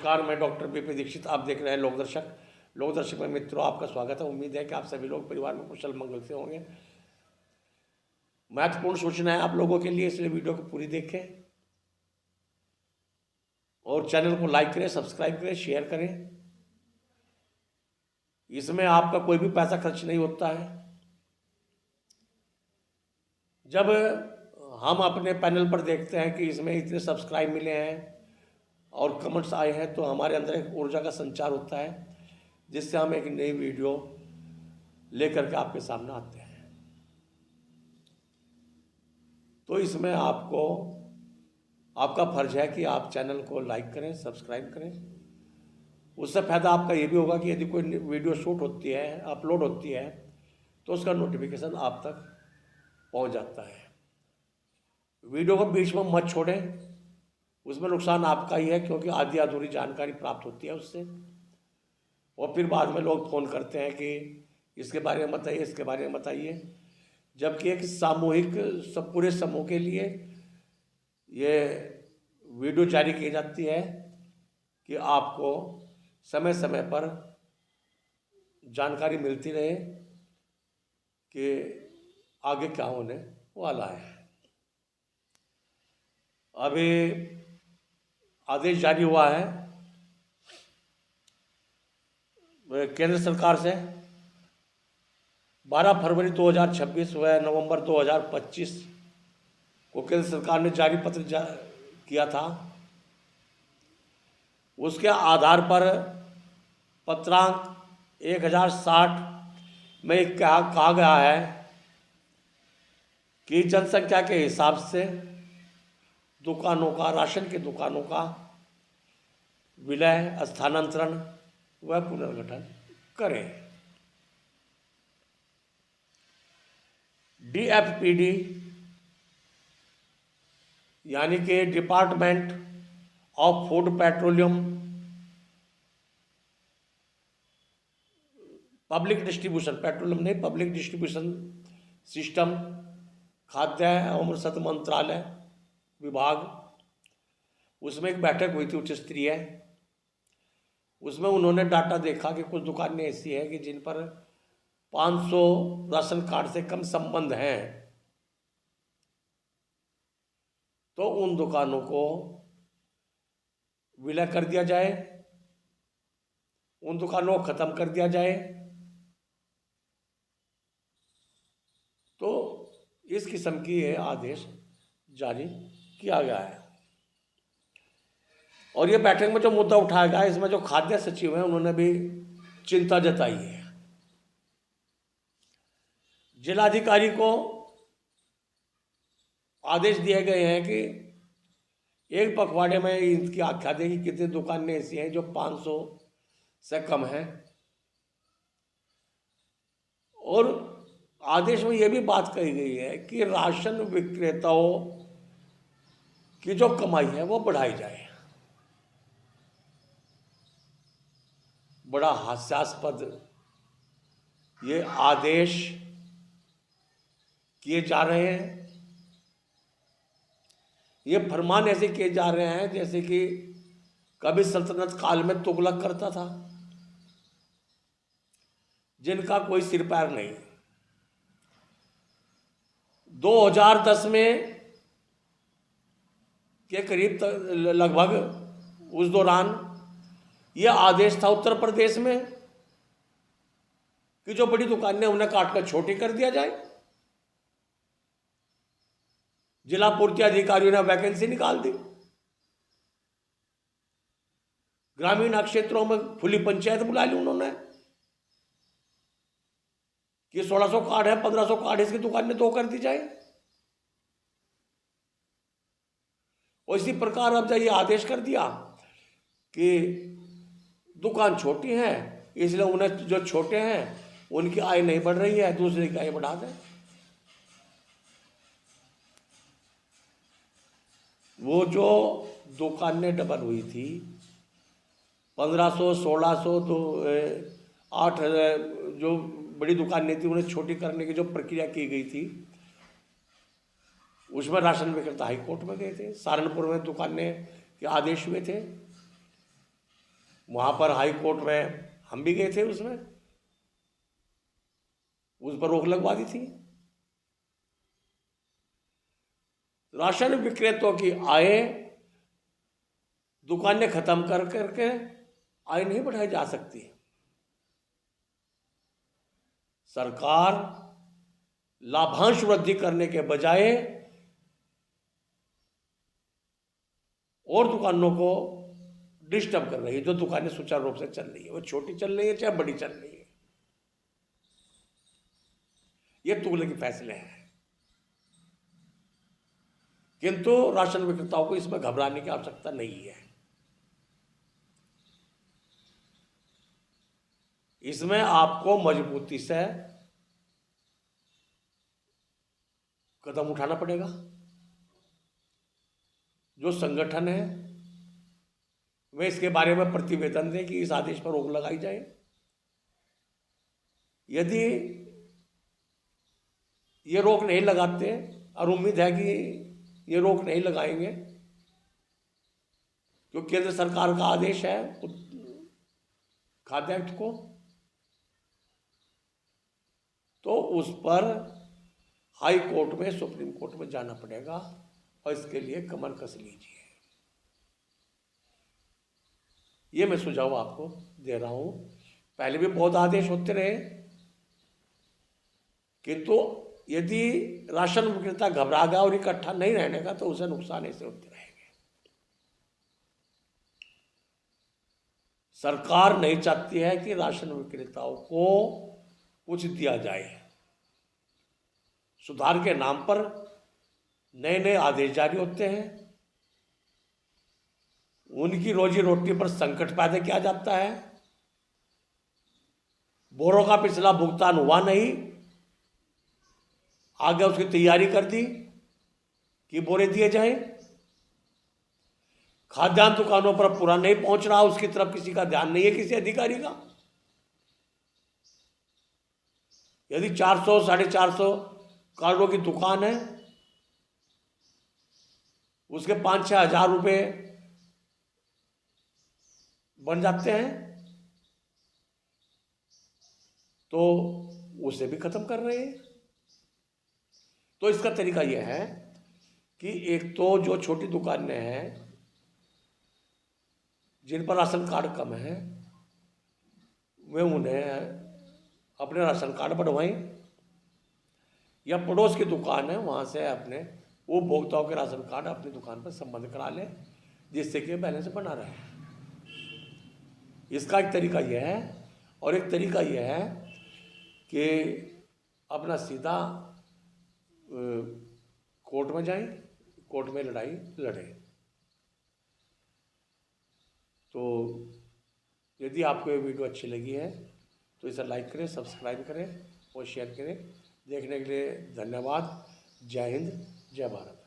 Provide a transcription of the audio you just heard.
नमस्कार, मैं doctor BP Dixit. आप देख रहे हैं लोक दर्शक में मित्रों आपका स्वागत है। उम्मीद है कि आप सभी लोग परिवार में कुशल मंगल से होंगे। महत्वपूर्ण सूचना है आप लोगों के लिए, इसलिए वीडियो को पूरी देखें और चैनल को लाइक करें, सब्सक्राइब करें, शेयर करें। इसमें आपका कोई भी पैसा खर्च नहीं होता है। जब हम अपने पैनल पर देखते हैं कि इसमें इतने सब्सक्राइब मिले हैं और कमेंट्स आए हैं, तो हमारे अंदर एक ऊर्जा का संचार होता है, जिससे हम एक नई वीडियो लेकर के आपके सामने आते हैं। तो इसमें आपका फर्ज है कि आप चैनल को लाइक करें, सब्सक्राइब करें। उससे फायदा आपका ये भी होगा कि यदि कोई वीडियो शूट होती है, अपलोड होती है, तो उसका नोटिफिकेशन आप तक पहुंच जाता है। वीडियो को बीच में मत छोड़ें, उसमें नुकसान आपका ही है, क्योंकि आधी अधूरी जानकारी प्राप्त होती है उससे। और फिर बाद में लोग फ़ोन करते हैं कि इसके बारे में बताइए, इसके बारे में बताइए, जबकि एक सामूहिक पूरे समूह के लिए ये वीडियो जारी की जाती है कि आपको समय समय पर जानकारी मिलती रहे कि आगे क्या होने वाला है। अभी आदेश जारी हुआ है केंद्र सरकार से 12 फरवरी 2026 व नवंबर 2025 को केंद्र सरकार ने जारी पत्र किया था। उसके आधार पर पत्रांक 1060 में कहा गया है कि जनसंख्या के हिसाब से दुकानों का, राशन की दुकानों का विलय, स्थानांतरण व पुनर्गठन करें। DFPD यानी कि department of food petroleum public distribution, petroleum नहीं, पब्लिक डिस्ट्रीब्यूशन सिस्टम, खाद्य एवं रसद मंत्रालय विभाग, उसमें एक बैठक हुई थी उच्च स्तरीय। उसमें उन्होंने डाटा देखा कि कुछ दुकानें ऐसी हैं कि जिन पर 500 राशन कार्ड से कम संबंध हैं, तो उन दुकानों को विलय कर दिया जाए, उन दुकानों को खत्म कर दिया जाए। तो इस किस्म की ये आदेश जारी किया गया है। और ये बैठक में जो मुद्दा उठाया गया, इसमें जो खाद्य सचिव हैं उन्होंने भी चिंता जताई है। जिलाधिकारी को आदेश दिए गए हैं कि एक पखवाड़े में इनकी आख्या दें कि कितनी दुकानें ऐसी हैं जो 500 से कम हैं। और आदेश में यह भी बात कही गई है कि राशन विक्रेताओं की जो कमाई है वो बढ़ाई जाए। बड़ा हास्यास्पद ये आदेश किए जा रहे हैं। ये फरमान ऐसे किए जा रहे हैं जैसे कि कभी सल्तनत काल में तुगलक करता था, जिनका कोई सिर पैर नहीं। 2010 में के करीब लगभग उस दौरान यह आदेश था उत्तर प्रदेश में कि जो बड़ी दुकानें उन्हें काटकर छोटी कर दिया जाए। जिला पूर्ति अधिकारियों ने वैकेंसी निकाल दी। ग्रामीण क्षेत्रों में खुली पंचायत बुला ली उन्होंने कि 1600 कार्ड है, 1500 कार्ड है, इसकी दुकानें 2 कर दी जाए। और इसी प्रकार अब ये आदेश कर दिया कि दुकान छोटी है, इसलिए उन्हें जो छोटे हैं उनकी आय नहीं बढ़ रही है, दूसरे की आय बढ़ा दें। वो जो दुकानें डबल हुई थी, 1500, 1600, तो 8000 जो बड़ी दुकानें थी उन्हें छोटी करने की जो प्रक्रिया की गई थी, उसमें राशन विक्रेता हाई कोर्ट में गए थे। सहारनपुर में दुकानें के आदेश हुए थे वहाँ पर हाई कोर्ट में हम भी गए थे, उसमें उस पर रोक लगवा दी थी। राशन विक्रेताओं की आय दुकानें खत्म कर करके आय नहीं बढ़ाई जा सकती। सरकार लाभांश वृद्धि करने के बजाय और दुकानों को डिस्टर्ब कर रही है। जो दुकानें सुचारू रूप से चल रही है, वो छोटी चल रही है चाहे बड़ी चल रही है, ये तुगले के फैसले हैं। किंतु राशन विक्रेताओं को इसमें घबराने की आवश्यकता नहीं है। इसमें आपको मजबूती से कदम उठाना पड़ेगा। जो संगठन है वे इसके बारे में प्रतिवेदन दें कि इस आदेश पर रोक लगाई जाए। यदि ये रोक नहीं लगाते, और उम्मीद है कि ये रोक नहीं लगाएंगे क्योंकि केंद्र सरकार का आदेश है खाद्य आयुक्त को, तो उस पर हाई कोर्ट में, सुप्रीम कोर्ट में जाना पड़ेगा और इसके लिए कमर कस लीजिए। ये मैं सुझाव आपको दे रहा हूं। पहले भी बहुत आदेश होते रहे, किंतु यदि राशन विक्रेता घबरा गया और इकट्ठा नहीं रहने का तो उसे नुकसान ऐसे होते रहेंगे। सरकार नहीं चाहती है कि राशन विक्रेताओं को कुछ दिया जाए। सुधार के नाम पर नए नए आदेश जारी होते हैं, उनकी रोजी रोटी पर संकट पैदा किया जाता है। बोरों का पिछला भुगतान हुआ नहीं, आगे उसकी तैयारी कर दी कि बोरे दिए जाएं। खाद्यान्न दुकानों पर पूरा नहीं पहुंच रहा, उसकी तरफ किसी का ध्यान नहीं है, किसी अधिकारी का। यदि 400 450 कार्डों की दुकान है, उसके 5-6 हजार रुपये बन जाते हैं, तो उसे भी खत्म कर रहे हैं। तो इसका तरीका यह है कि एक तो जो छोटी दुकानें हैं जिन पर राशन कार्ड कम है, वे उन्हें अपने राशन कार्ड बढ़वाएं, या पड़ोस की दुकान है वहाँ से अपने उपभोक्ताओं के राशन कार्ड अपनी दुकान पर संबंध करा लें, जिससे कि बैलेंस बना रहे। इसका एक तरीका यह है, और एक तरीका यह है कि अपना सीधा कोर्ट में जाएं, कोर्ट में लड़ाई लड़ें। तो यदि आपको ये वीडियो अच्छी लगी है तो इसे लाइक करें, सब्सक्राइब करें और शेयर करें। देखने के लिए धन्यवाद। जय हिंद, जय भारत।